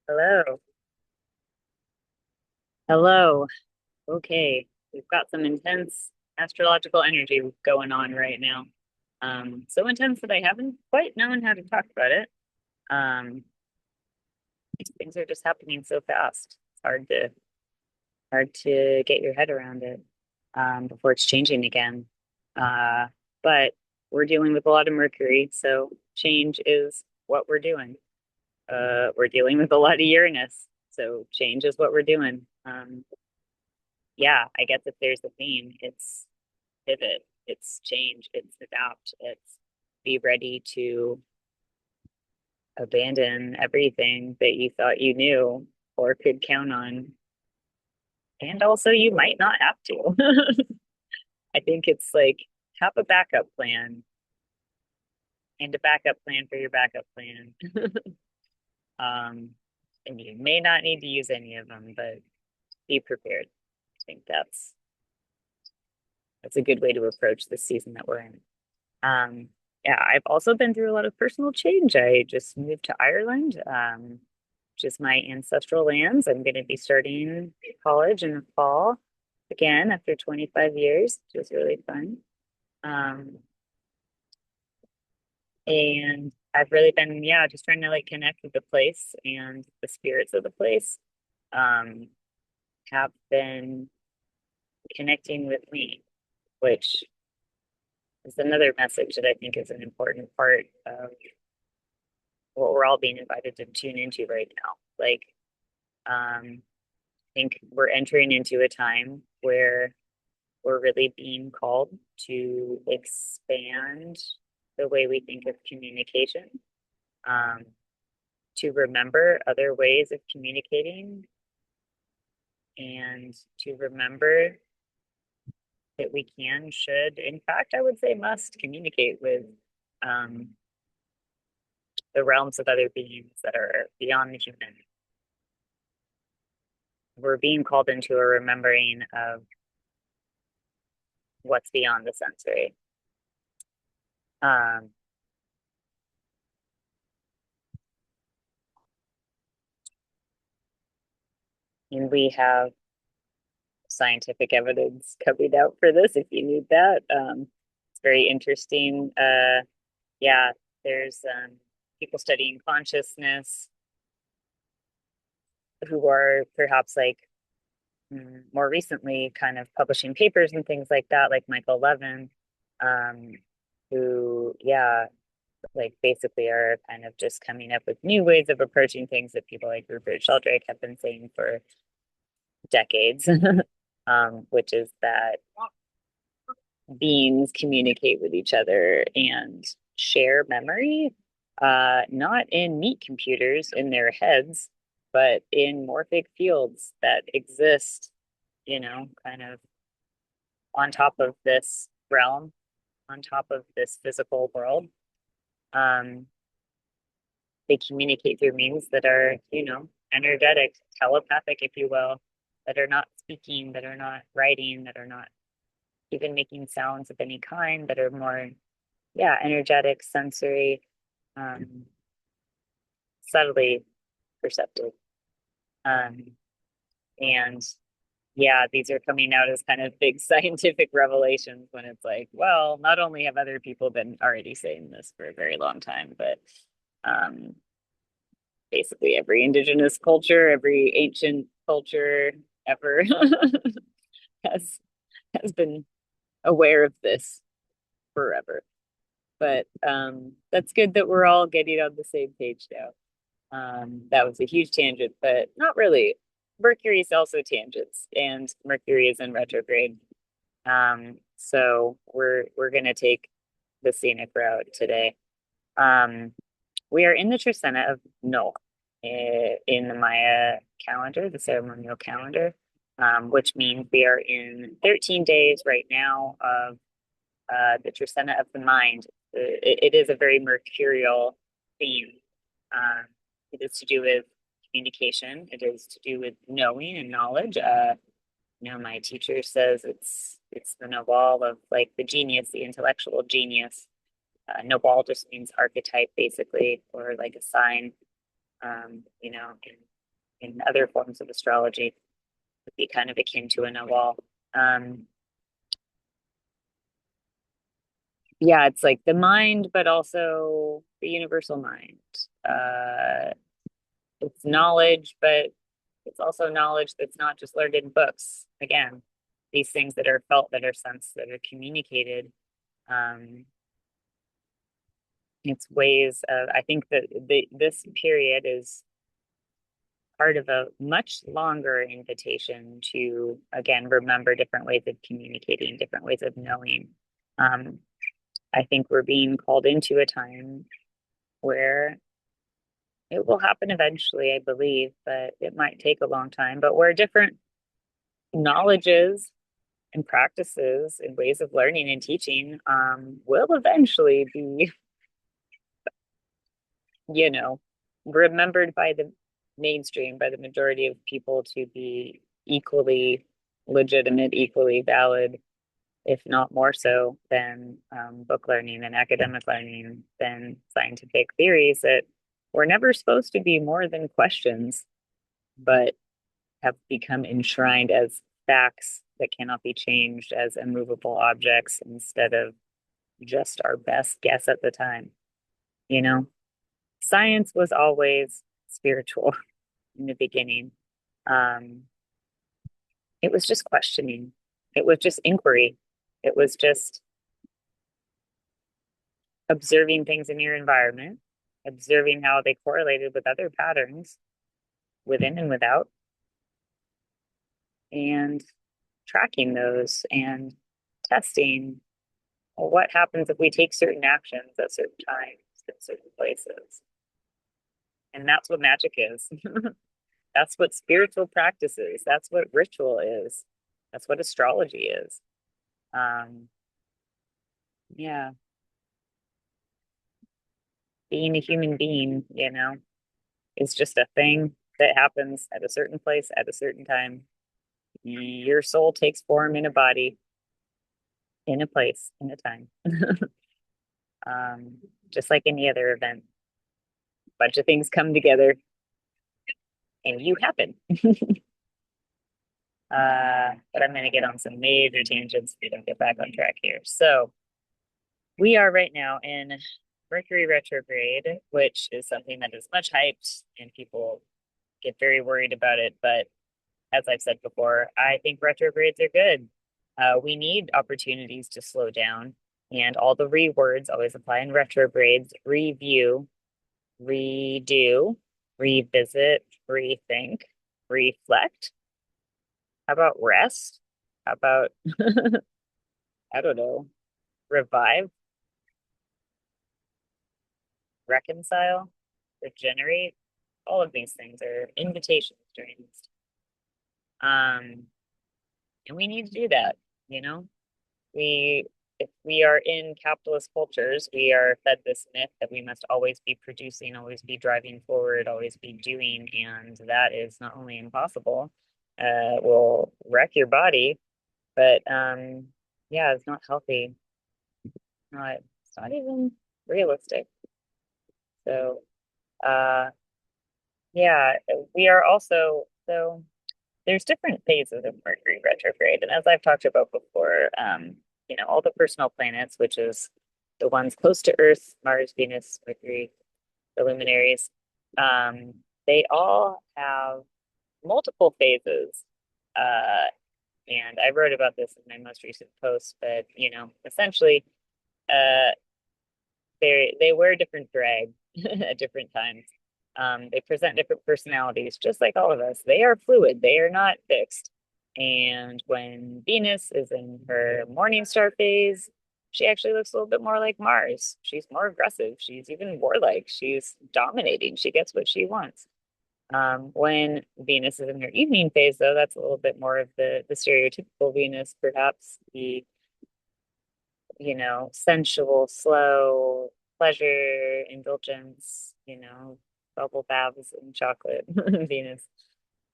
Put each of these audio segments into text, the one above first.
Hello. Hello. Okay. We've got some intense astrological energy going on right now. So intense that I haven't quite known how to talk about it. Um, these things are just happening so fast. It's hard to get your head around it before it's changing again. Uh, but we're dealing with a lot of Mercury, so change is what we're doing. We're dealing with a lot of Uranus, so change is what we're doing. Yeah, I guess if there's a theme, it's pivot, it's change, it's adapt, it's be ready to abandon everything that you thought you knew or could count on. And also, you might not have to. I think it's like have a backup plan and a backup plan for your backup plan. Um, and you may not need to use any of them, but be prepared. I think that's a good way to approach the season that we're in. Um, yeah, I've also been through a lot of personal change. I just moved to Ireland, which is my ancestral lands. I'm going to be starting college in the fall again after 25 years, which was really fun. Um, and I've really been, yeah, just trying to like connect with the place and the spirits of the place. Um, have been connecting with me, which is another message that I think is an important part of what we're all being invited to tune into right now. Like, I think we're entering into a time where we're really being called to expand the way we think of communication, um, to remember other ways of communicating, and to remember that we can, should, in fact, I would say must communicate with um, the realms of other beings that are beyond the human. We're being called into a remembering of what's beyond the sensory. Um, and we have scientific evidence coming out for this if you need that. It's very interesting. Yeah, there's people studying consciousness who are perhaps like more recently kind of publishing papers and things like that, like Michael Levin, um, who, yeah, like basically are kind of just coming up with new ways of approaching things that people like Rupert Sheldrake have been saying for decades, which is that beings communicate with each other and share memory, not in meat computers in their heads, but in morphic fields that exist, kind of on top of this realm, on top of this physical world. Um, they communicate through means that are, energetic, telepathic, if you will, that are not speaking, that are not writing, that are not even making sounds of any kind, that are more, yeah, energetic, sensory, um, subtly perceptive. Um, and yeah, these are coming out as kind of big scientific revelations when it's like, well, not only have other people been already saying this for a very long time, but um, basically every indigenous culture, every ancient culture ever has has been aware of this forever. But that's good that we're all getting on the same page now. That was a huge tangent, but not really. Mercury is also tangents, and Mercury is in retrograde. So we're gonna take the scenic route today. Um, we are in the Trisena of Nodal in the Maya calendar, the ceremonial calendar, which means we are in 13 days right now of the Trisena of the mind. It is a very mercurial theme. Um, it is to do with communication. It is to do with knowing and knowledge. My teacher says it's the Nodal of like the genius, the intellectual genius. Nodal just means archetype, basically, or like a sign. in other forms of astrology would be kind of akin to a Nodal. Um, yeah, it's like the mind, but also the universal mind. Uh, it's knowledge, but it's also knowledge that's not just learned in books. Again, these things that are felt, that are sensed, that are communicated. Um, it's ways of, I think that this period is part of a much longer invitation to, again, remember different ways of communicating, different ways of knowing. Um, I think we're being called into a time where it will happen eventually, I believe, but it might take a long time. But where different knowledges and practices and ways of learning and teaching will eventually be, you know, remembered by the mainstream, by the majority of people to be equally legitimate, equally valid, if not more so than book learning and academic learning, than scientific theories that were never supposed to be more than questions, but have become enshrined as facts that cannot be changed, as immovable objects instead of just our best guess at the time. You know, science was always spiritual in the beginning. Um, it was just questioning, it was just inquiry, it was just observing things in your environment, observing how they correlated with other patterns within and without, and tracking those and testing what happens if we take certain actions at certain times in certain places. And that's what magic is. That's what spiritual practice is. That's what ritual is. That's what astrology is. Um, yeah, being a human being, is just a thing that happens at a certain place at a certain time. Your soul takes form in a body, in a place, in a time. um, just like any other event. A bunch of things come together and you happen. But I'm going to get on some major tangents if we don't get back on track here. So we are right now in Mercury retrograde, which is something that is much hyped and people get very worried about it. But as I've said before, I think retrogrades are good. We need opportunities to slow down, and all the re words always apply in retrogrades: review, redo, revisit, rethink, reflect. How about rest? How about, I don't know, revive, reconcile, regenerate? All of these things are invitations during this time. And we need to do that, you know? We, if we are in capitalist cultures, we are fed this myth that we must always be producing, always be driving forward, always be doing, and that is not only impossible, will wreck your body, but yeah, it's not healthy. It's not even realistic. So, uh, yeah, we are also so there's different phases of Mercury retrograde, and as I've talked about before, all the personal planets, which is the ones close to Earth, Mars, Venus, Mercury, the luminaries, um, they all have multiple phases. Uh, and I wrote about this in my most recent post, but essentially, uh, they wear different drag at different times. They present different personalities, just like all of us. They are fluid. They are not fixed. And when Venus is in her morning star phase, she actually looks a little bit more like Mars. She's more aggressive. She's even warlike. She's dominating. She gets what she wants. When Venus is in her evening phase, though, that's a little bit more of the stereotypical Venus, perhaps the sensual, slow, pleasure, indulgence, bubble baths and chocolate, Venus.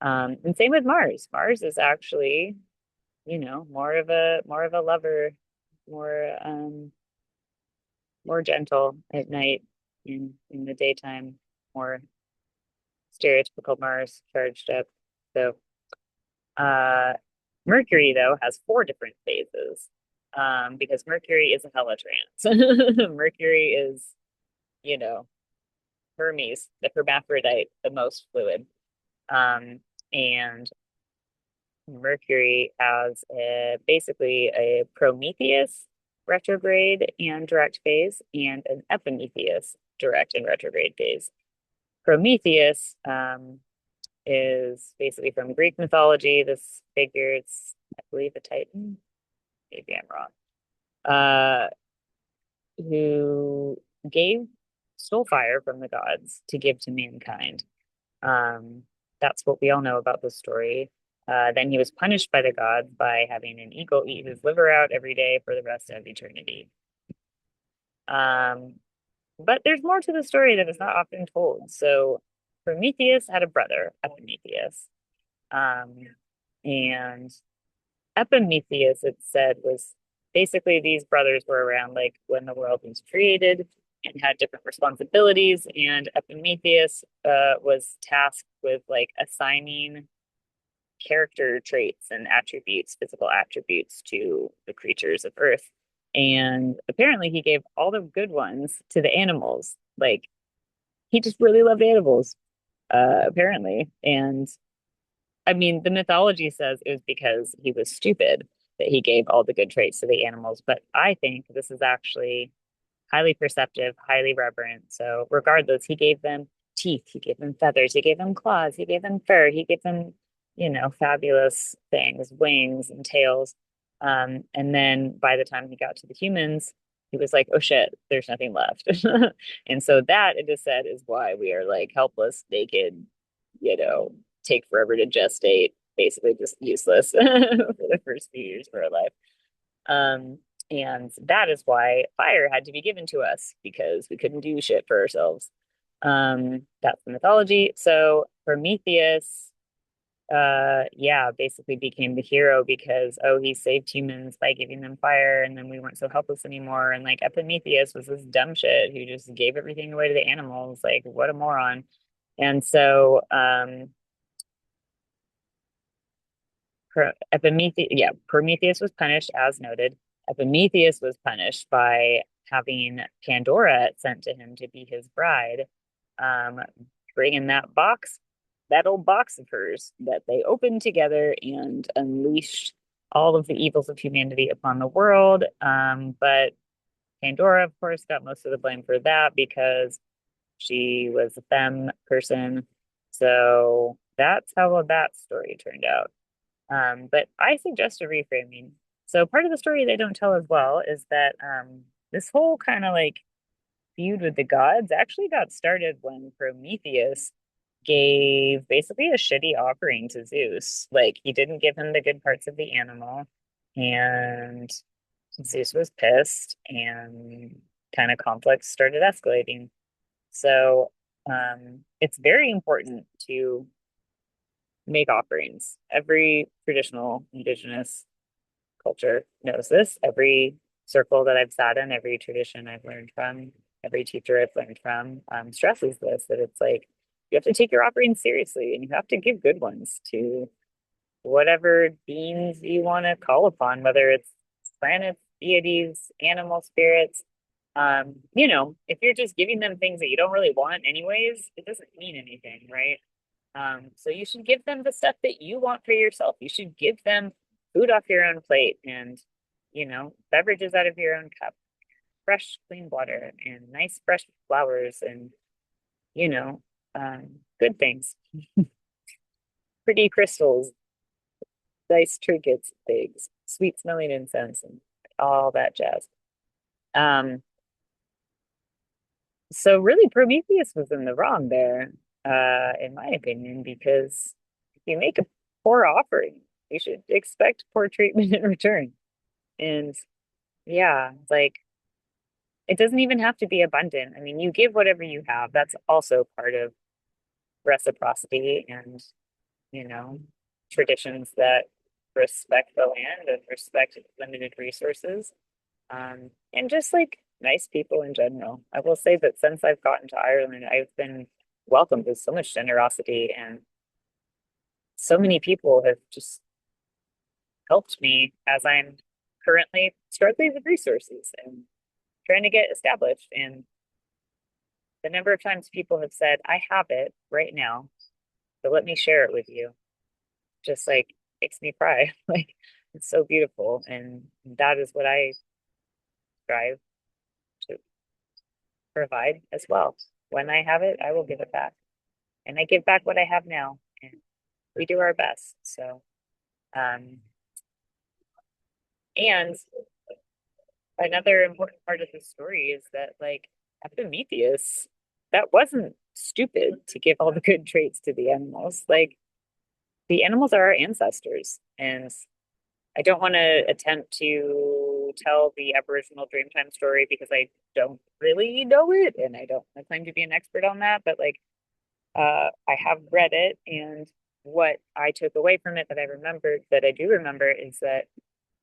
And same with Mars. Mars is actually, more of a lover, more more gentle at night, in the daytime, more stereotypical Mars charged up. So uh, Mercury, though, has four different phases because Mercury is a helatrans. Mercury is, you know, Hermes, the hermaphrodite, the most fluid. And Mercury has basically a Prometheus retrograde and direct phase and an Epimetheus direct and retrograde phase. Prometheus is basically from Greek mythology. This figure, it's, I believe, a Titan. Maybe I'm wrong. Who gave stole fire from the gods to give to mankind. Um, that's what we all know about the story. Then he was punished by the gods by having an eagle eat his liver out every day for the rest of eternity. Um, but there's more to the story that is not often told. So Prometheus had a brother, Epimetheus. Um, and Epimetheus, it said, was basically these brothers were around like when the world was created and had different responsibilities. And Epimetheus was tasked with like assigning character traits and attributes, physical attributes to the creatures of Earth. And apparently he gave all the good ones to the animals. Like he just really loved animals, apparently. And I mean, the mythology says it was because he was stupid that he gave all the good traits to the animals. But I think this is actually highly perceptive, highly reverent. So regardless, he gave them teeth, he gave them feathers, he gave them claws, he gave them fur, he gave them, fabulous things, wings and tails. And then by the time he got to the humans, he was like, oh shit, there's nothing left. And so that, it is said, is why we are like helpless, naked, you know, take forever to gestate, basically just useless for the first few years of our life. Um, and that is why fire had to be given to us because we couldn't do shit for ourselves. That's the mythology. So Prometheus, yeah, basically became the hero because, oh, he saved humans by giving them fire, and then we weren't so helpless anymore. And like Epimetheus was this dumb shit who just gave everything away to the animals. Like, what a moron. And so, Prometheus was punished as noted. Epimetheus was punished by having Pandora sent to him to be his bride, um, bringing that old box of hers that they opened together and unleashed all of the evils of humanity upon the world. But Pandora, of course, got most of the blame for that because she was a femme person. So that's how that story turned out. But I suggest a reframing. So part of the story they don't tell as well is that this whole kind of like feud with the gods actually got started when Prometheus gave basically a shitty offering to Zeus. Like he didn't give him the good parts of the animal, and Zeus was pissed, and kind of conflicts started escalating. So it's very important to make offerings. Every traditional indigenous culture knows this. Every circle that I've sat in, every tradition I've learned from, every teacher I've learned from stresses this, that it's like you have to take your offerings seriously and you have to give good ones to whatever beings you want to call upon, whether it's planets, deities, animal spirits. If you're just giving them things that you don't really want anyways, it doesn't mean anything, right? So you should give them the stuff that you want for yourself. You should give them food off your own plate and, beverages out of your own cup, fresh, clean water and nice, fresh flowers and, you know, good things, pretty crystals, nice trinkets, things, sweet smelling incense and all that jazz. Um, so really Prometheus was in the wrong there, in my opinion, because if you make a poor offering, you should expect poor treatment in return. And yeah, like it doesn't even have to be abundant. I mean, you give whatever you have. That's also part of reciprocity and, you know, traditions that respect the land and respect limited resources. And just like nice people in general. I will say that since I've gotten to Ireland, I've been welcomed with so much generosity, and so many people have just helped me as I'm currently struggling with resources and trying to get established. And the number of times people have said, I have it right now, so let me share it with you, just like makes me cry. Like it's so beautiful. And that is what I strive to provide as well. When I have it, I will give it back. And I give back what I have now. And we do our best. So, um, and another important part of the story is that, like, Epimetheus, that wasn't stupid to give all the good traits to the animals. Like, the animals are our ancestors. And I don't want to attempt to tell the Aboriginal Dreamtime story because I don't really know it and I don't claim to be an expert on that, but like I have read it, and what I took away from it that I remembered that I do remember is that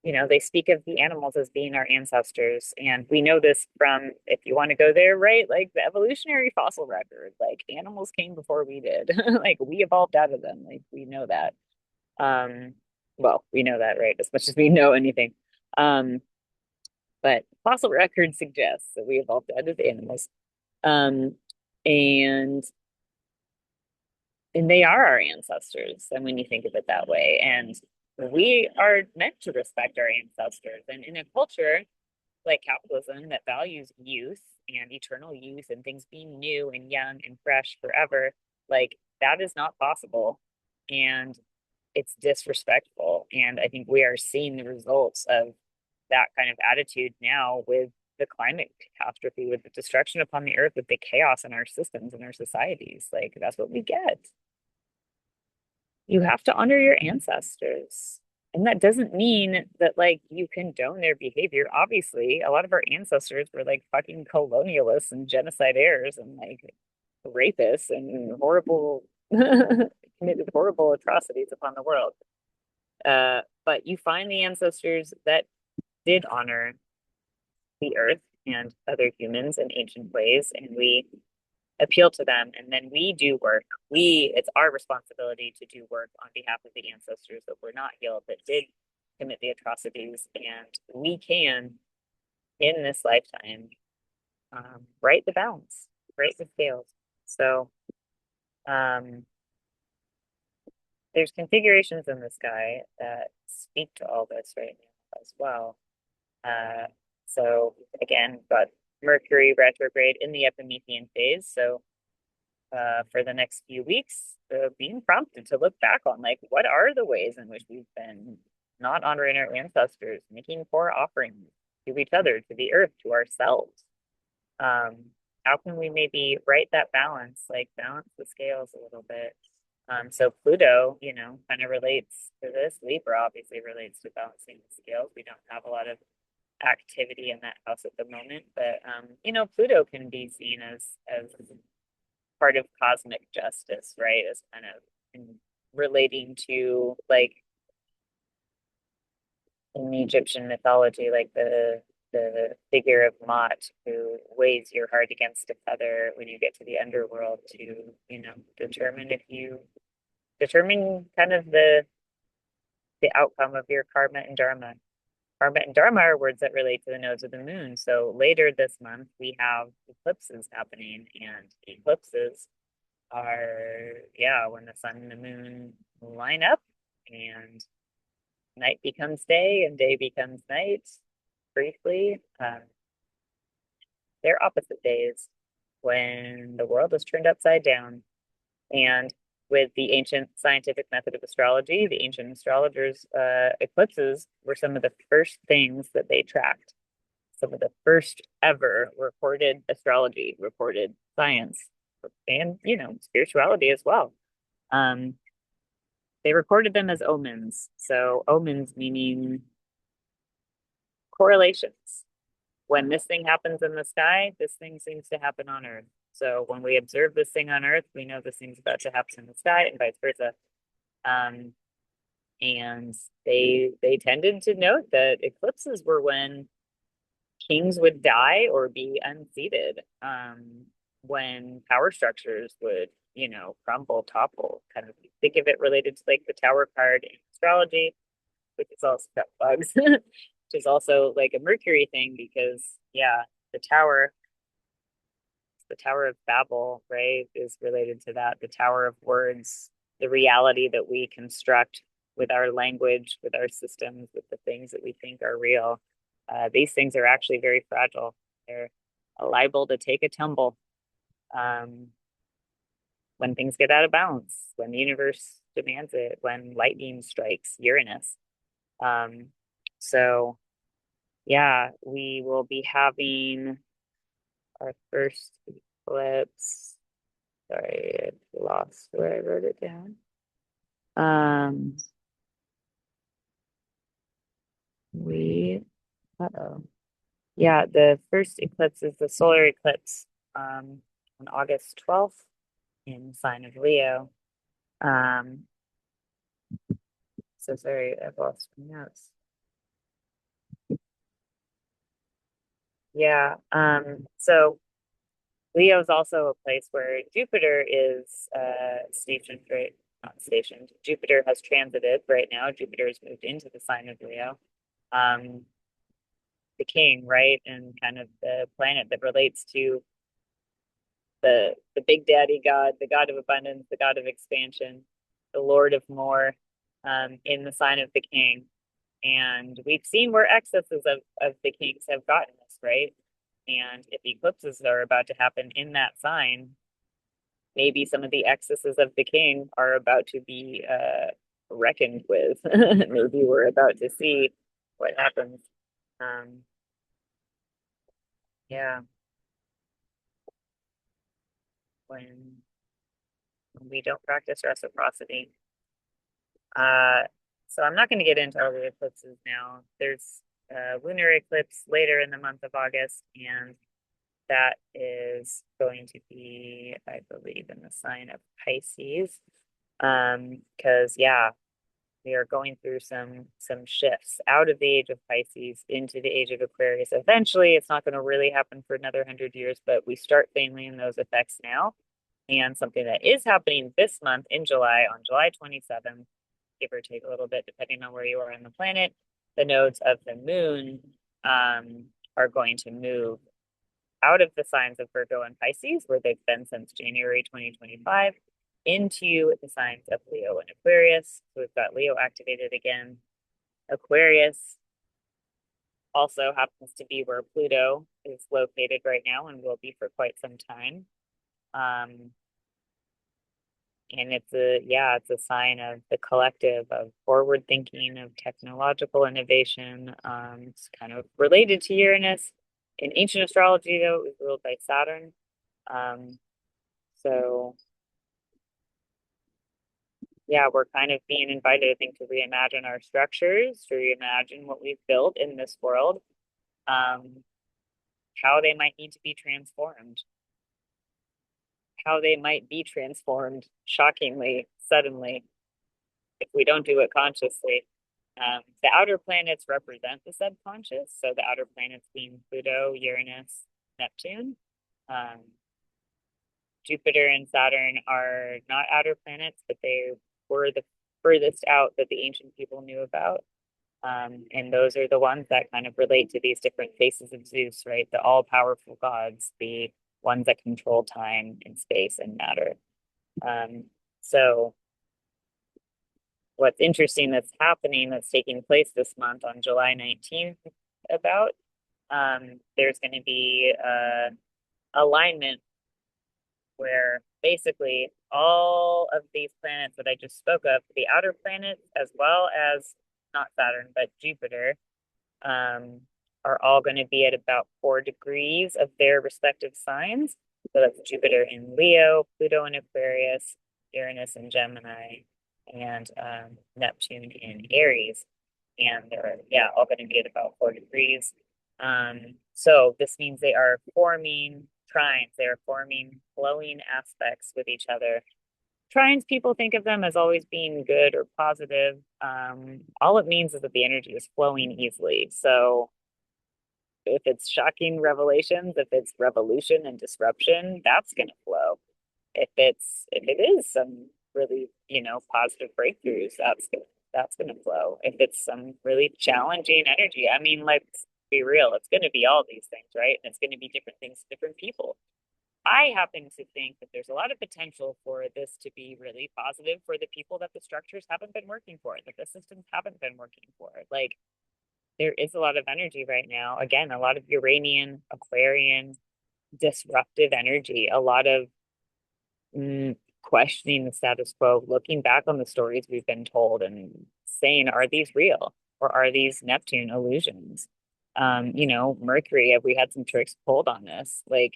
they speak of the animals as being our ancestors. And we know this from, if you want to go there, right? Like the evolutionary fossil record, like animals came before we did. Like we evolved out of them. Like we know that. Um, well, we know that, right? As much as we know anything. Um, but fossil record suggests that we evolved out of animals. Um, and and they are our ancestors. And when you think of it that way, and we are meant to respect our ancestors. And in a culture like capitalism that values youth and eternal youth and things being new and young and fresh forever, like that is not possible. And it's disrespectful. And I think we are seeing the results of that kind of attitude now with the climate catastrophe, with the destruction upon the earth, with the chaos in our systems and our societies. Like that's what we get. You have to honor your ancestors. And that doesn't mean that like you condone their behavior. Obviously, a lot of our ancestors were like fucking colonialists and genocidaires and like rapists and horrible committed horrible atrocities upon the world. But you find the ancestors that did honor the earth and other humans in ancient ways, and we appeal to them, and then we do work. It's our responsibility to do work on behalf of the ancestors that were not healed, that did commit the atrocities, and we can, in this lifetime, right the balance, right the scales. So um, there's configurations in the sky that speak to all this right now as well. Uh, so again, got Mercury retrograde in the Epimethean phase. So for the next few weeks, being prompted to look back on like what are the ways in which we've been not honoring our ancestors, making poor offerings to each other, to the earth, to ourselves. How can we maybe right that balance, like balance the scales a little bit? So Pluto, kind of relates to this. Libra obviously relates to balancing the scales. We don't have a lot of activity in that house at the moment, but Pluto can be seen as part of cosmic justice, right? As kind of relating to like in the Egyptian mythology, like the figure of Mot who weighs your heart against a feather when you get to the underworld to, determine if you determine kind of the outcome of your karma and dharma. Karma and dharma are words that relate to the nodes of the moon. So later this month we have eclipses happening, and eclipses are, yeah, when the sun and the moon line up and night becomes day and day becomes night briefly. They're opposite days when the world is turned upside down. And with the ancient scientific method of astrology, the ancient astrologers, eclipses were some of the first things that they tracked. Some of the first ever recorded astrology, recorded science, and spirituality as well. Um, they recorded them as omens. So omens meaning correlations. When this thing happens in the sky, this thing seems to happen on Earth. So when we observe this thing on Earth, we know this thing's about to happen in the sky, and vice versa. Um, and they tended to note that eclipses were when kings would die or be unseated. when power structures would, crumble, topple. Kind of think of it related to like the tower card in astrology, which is also got bugs, which is also like a Mercury thing because yeah, the tower, the Tower of Babel, right, is related to that. The Tower of Words, the reality that we construct with our language, with our systems, with the things that we think are real. These things are actually very fragile. They're liable to take a tumble um, when things get out of balance, when the universe demands it, when lightning strikes Uranus. Um, so, yeah, we will be having our first eclipse. Sorry, I lost where I wrote it down. Um, we, uh-oh. Yeah, the first eclipse is the solar eclipse on August 12th in the sign of Leo. Um, so sorry, I've lost my notes. Yeah, so Leo is also a place where Jupiter is stationed, right? Not stationed. Jupiter has transited right now. Jupiter has moved into the sign of Leo. Um, the king, right? And kind of the planet that relates to the big daddy god, the god of abundance, the god of expansion, the lord of more, in the sign of the king. And we've seen where excesses of the kings have gotten us, right? And if eclipses are about to happen in that sign, maybe some of the excesses of the king are about to be reckoned with. Maybe we're about to see what happens. Um, yeah, when we don't practice reciprocity. Uh, so I'm not going to get into all the eclipses now. There's a lunar eclipse later in the month of August, and that is going to be, I believe, in the sign of Pisces. Because yeah, we are going through some shifts out of the age of Pisces into the age of Aquarius. Eventually, it's not going to really happen for another 100 years, but we start feeling those effects now. And something that is happening this month in July, on July 27th, give or take a little bit, depending on where you are on the planet, the nodes of the moon are going to move out of the signs of Virgo and Pisces, where they've been since January 2025, into the signs of Leo and Aquarius. So we've got Leo activated again. Aquarius also happens to be where Pluto is located right now and will be for quite some time. Um, and it's a sign of the collective, of forward thinking, of technological innovation. It's kind of related to Uranus. In ancient astrology, though, it was ruled by Saturn. Um, so yeah, we're kind of being invited, I think, to reimagine our structures, to reimagine what we've built in this world, um, how they might need to be transformed, how they might be transformed shockingly, suddenly, if we don't do it consciously. The outer planets represent the subconscious, so the outer planets being Pluto, Uranus, Neptune. Um, Jupiter and Saturn are not outer planets, but they were the furthest out that the ancient people knew about. And those are the ones that kind of relate to these different faces of Zeus, right? The all powerful gods, the ones that control time and space and matter. Um, so, what's interesting that's happening, that's taking place this month on July 19th, about, there's going to be alignment where basically all of these planets that I just spoke of, the outer planets, as well as not Saturn, but Jupiter, um, are all going to be at about 4 degrees of their respective signs. So that's Jupiter in Leo, Pluto in Aquarius, Uranus in Gemini, and Neptune in Aries. And they're, yeah, all going to be at about 4 degrees. So this means they are forming trines, they are forming flowing aspects with each other. Trines, people think of them as always being good or positive. All it means is that the energy is flowing easily. So if it's shocking revelations, if it's revolution and disruption, that's going to flow. If it is some really, positive breakthroughs, that's gonna flow. If it's some really challenging energy, I mean, let's be real, it's gonna be all these things, right? And it's gonna be different things to different people. I happen to think that there's a lot of potential for this to be really positive for the people that the structures haven't been working for, that the systems haven't been working for. Like, there is a lot of energy right now. Again, a lot of Uranian, Aquarian, disruptive energy, a lot of questioning the status quo, looking back on the stories we've been told and saying, are these real or are these Neptune illusions? Mercury, have we had some tricks pulled on this? Like,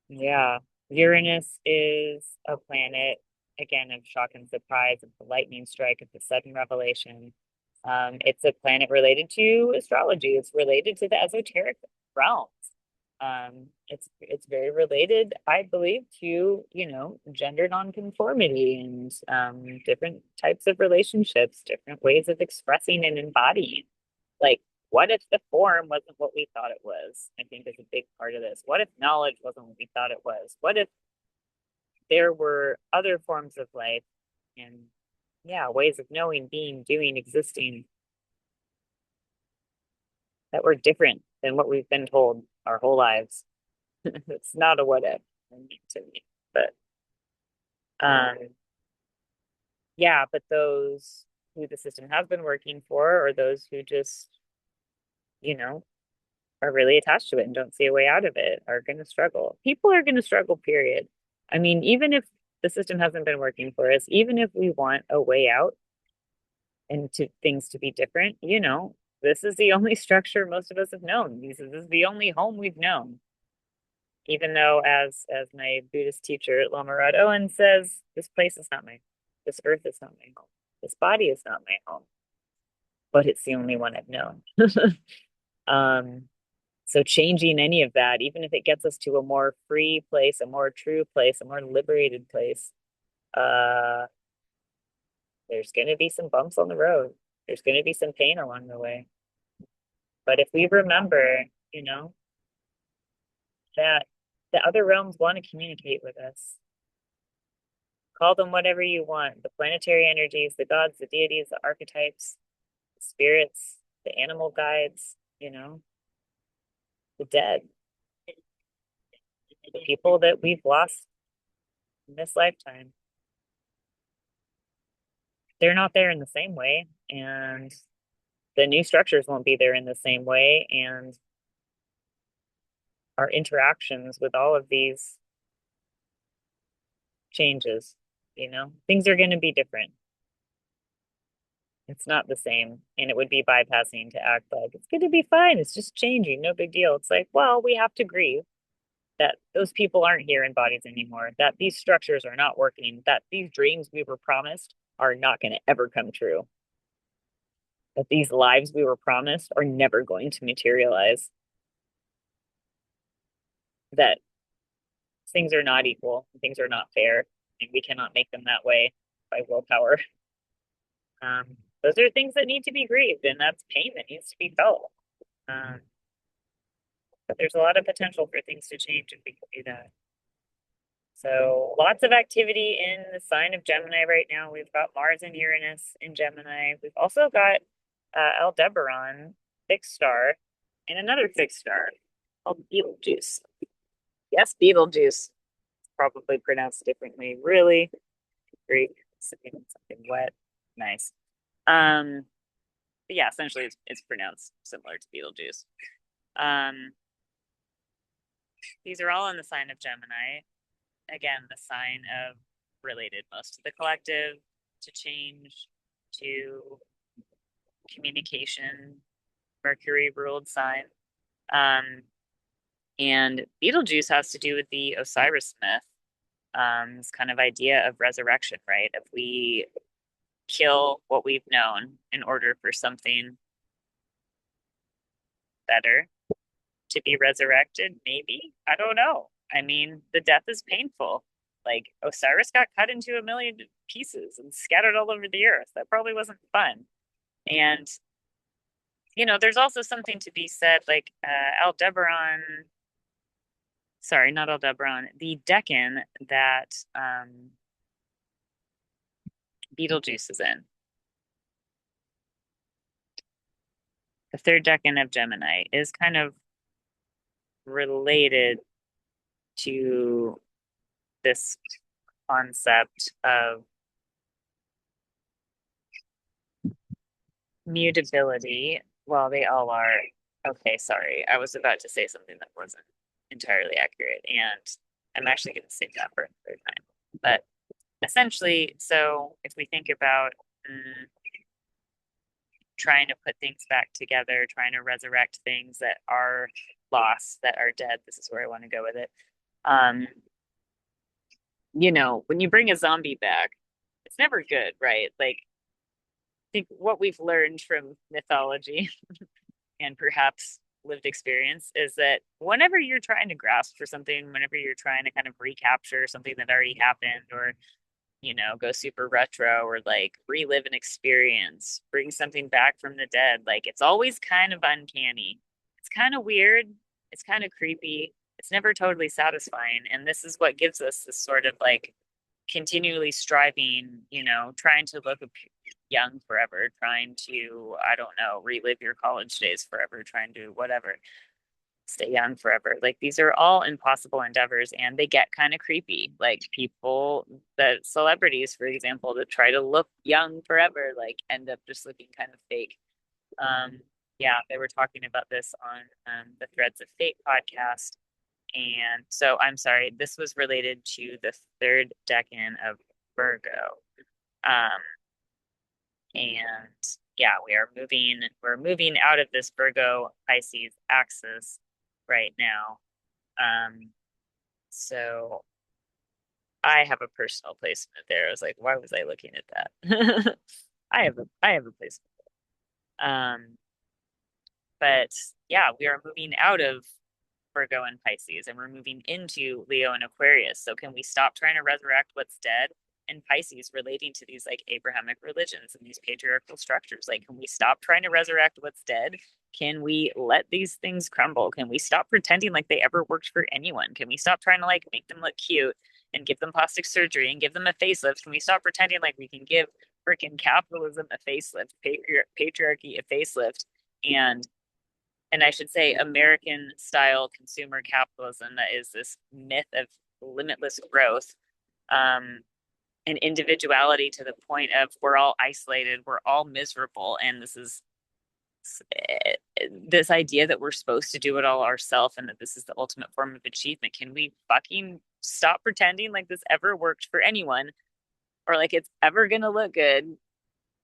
yeah, Uranus is a planet, again, of shock and surprise, of the lightning strike, of the sudden revelation. It's a planet related to astrology. It's related to the esoteric realms. It's very related, I believe, to, gender nonconformity and different types of relationships, different ways of expressing and embodying. Like, what if the form wasn't what we thought it was? I think is a big part of this. What if knowledge wasn't what we thought it was? What if there were other forms of life and, yeah, ways of knowing, being, doing, existing that were different than what we've been told our whole lives? It's not a what if to me, but um, yeah, but those who the system has been working for, or those who just, you know, are really attached to it and don't see a way out of it, are going to struggle. People are going to struggle, period. I mean, even if the system hasn't been working for us, even if we want a way out and to things to be different, this is the only structure most of us have known. This is the only home we've known. Even though, as my Buddhist teacher Lama Rod Owen says, this earth is not my home. This body is not my home, but it's the only one I've known. um, so changing any of that, even if it gets us to a more free place, a more true place, a more liberated place, uh, there's going to be some bumps on the road. There's going to be some pain along the way. But if we remember, that the other realms want to communicate with us. Call them whatever you want. The planetary energies, the gods, the deities, the archetypes, the spirits, the animal guides, the dead, the people that we've lost in this lifetime. They're not there in the same way, and the new structures won't be there in the same way, and our interactions with all of these changes, things are going to be different. It's not the same, and it would be bypassing to act like it's going to be fine. It's just changing, no big deal. It's like, well, we have to grieve that those people aren't here in bodies anymore, that these structures are not working, that these dreams we were promised are not going to ever come true, that these lives we were promised are never going to materialize, that things are not equal, things are not fair, and we cannot make them that way by willpower. Those are things that need to be grieved, and that's pain that needs to be felt. But there's a lot of potential for things to change if we can do that. So lots of activity in the sign of Gemini right now. We've got Mars and Uranus in Gemini. We've also got Aldebaran, fixed star, and another fixed star called Betelgeuse. Yes, Betelgeuse. It's probably pronounced differently. Really Greek, something wet. Nice. But yeah, essentially it's pronounced similar to Betelgeuse. These are all in the sign of Gemini. Again, the sign of related most to the collective, to change, to communication, Mercury ruled sign. And Betelgeuse has to do with the Osiris myth, this kind of idea of resurrection, right? If we kill what we've known in order for something better to be resurrected, maybe. I don't know. I mean, the death is painful. Like, Osiris got cut into a million pieces and scattered all over the earth. That probably wasn't fun. And there's also something to be said, like Aldebaran, sorry, not Aldebaran, the decan that Betelgeuse is in, the third decan of Gemini, is kind of related to this concept of mutability. Well, they all are. Okay, sorry. I was about to say something that wasn't entirely accurate, and I'm actually going to say that for a third time. But essentially, so if we think about trying to put things back together, trying to resurrect things that are lost, that are dead, this is where I want to go with it. Um, when you bring a zombie back, it's never good, right? Like, I think what we've learned from mythology and perhaps lived experience is that whenever you're trying to grasp for something, whenever you're trying to kind of recapture something that already happened, or go super retro, or like relive an experience, bring something back from the dead, like it's always kind of uncanny. It's kind of weird. It's kind of creepy. It's never totally satisfying. And this is what gives us this sort of like continually striving, trying to look young forever, trying to, I don't know, relive your college days forever, trying to whatever, stay young forever. Like these are all impossible endeavors and they get kind of creepy. Like people, the celebrities, for example, that try to look young forever, like end up just looking kind of fake. Um, yeah, they were talking about this on the Threads of Fate podcast. And so I'm sorry, this was related to the third decan of Virgo. Um, and yeah, we're moving out of this Virgo Pisces axis right now. Um, so I have a personal placement there. I was like, why was I looking at that? I have a placement. But yeah, we are moving out of Virgo and Pisces, and we're moving into Leo and Aquarius. So can we stop trying to resurrect what's dead? And Pisces relating to these like Abrahamic religions and these patriarchal structures. Like, can we stop trying to resurrect what's dead? Can we let these things crumble? Can we stop pretending like they ever worked for anyone? Can we stop trying to like make them look cute and give them plastic surgery and give them a facelift? Can we stop pretending like we can give freaking capitalism a facelift, patriarchy a facelift, and I should say American style consumer capitalism that is this myth of limitless growth, um, and individuality to the point of we're all isolated, we're all miserable, and this idea that we're supposed to do it all ourselves and that this is the ultimate form of achievement. Can we fucking stop pretending like this ever worked for anyone or like it's ever gonna look good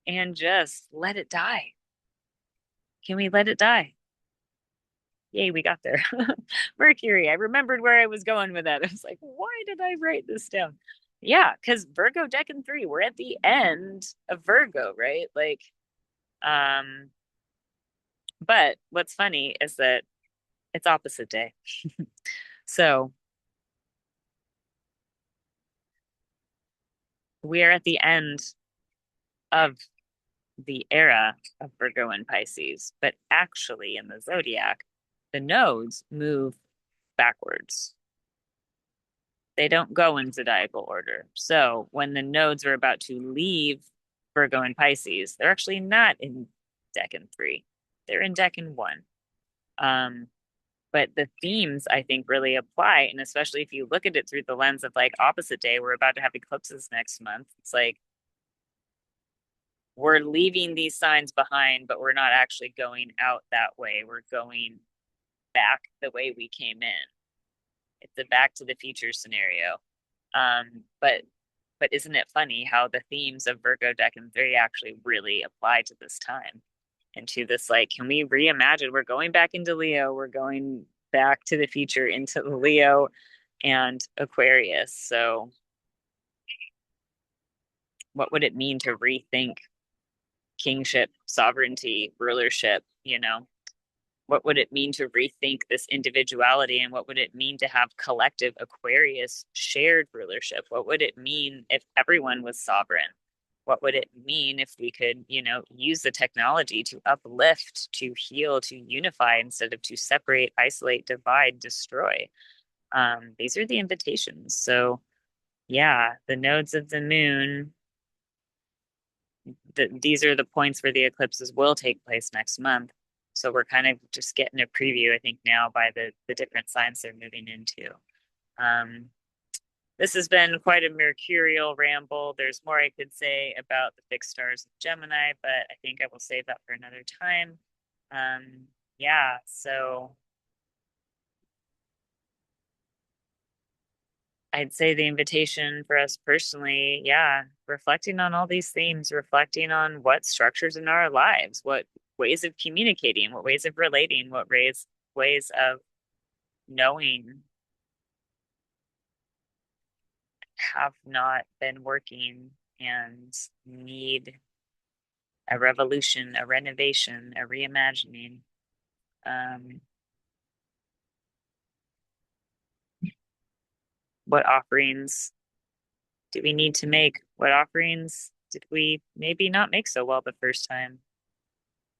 and just let it die? Can we let it die? Yay, we got there. Mercury. I remembered where I was going with that. I was like, why did I write this down? Yeah, because Virgo Decan 3, we're at the end of Virgo, right? Like, um, but what's funny is that it's opposite day. So we are at the end of the era of Virgo and Pisces, but actually in the zodiac, the nodes move backwards. They don't go in zodiacal order. So when the nodes are about to leave Virgo and Pisces, they're actually not in Decan 3. They're in Decan 1. Um, but the themes I think really apply, and especially if you look at it through the lens of like opposite day, we're about to have eclipses next month. It's like we're leaving these signs behind, but we're not actually going out that way. We're going back the way we came in. It's a back to the future scenario. But isn't it funny how the themes of Virgo Decan 3 actually really apply to this time and to this, like, can we reimagine? We're going back into Leo, we're going back to the future into Leo and Aquarius. So what would it mean to rethink kingship, sovereignty, rulership, what would it mean to rethink this individuality, and what would it mean to have collective Aquarius shared rulership? What would it mean if everyone was sovereign? what would it mean if we could, use the technology to uplift, to heal, to unify instead of to separate, isolate, divide, destroy? These are the invitations. So, yeah, the nodes of the moon, these are the points where the eclipses will take place next month. So we're kind of just getting a preview, I think, now by the different signs they're moving into. Um, this has been quite a mercurial ramble. There's more I could say about the fixed stars of Gemini, but I think I will save that for another time. Yeah, so I'd say the invitation for us personally, yeah, reflecting on all these themes, reflecting on what structures in our lives, what ways of communicating, what ways of relating, what ways of knowing have not been working and need a revolution, a renovation, a reimagining. Um, what offerings do we need to make? What offerings did we maybe not make so well the first time?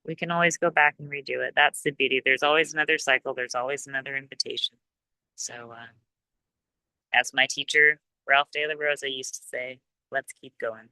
We can always go back and redo it. That's the beauty. There's always another cycle, there's always another invitation. So, as my teacher, Ralph De La Rosa, used to say, let's keep going.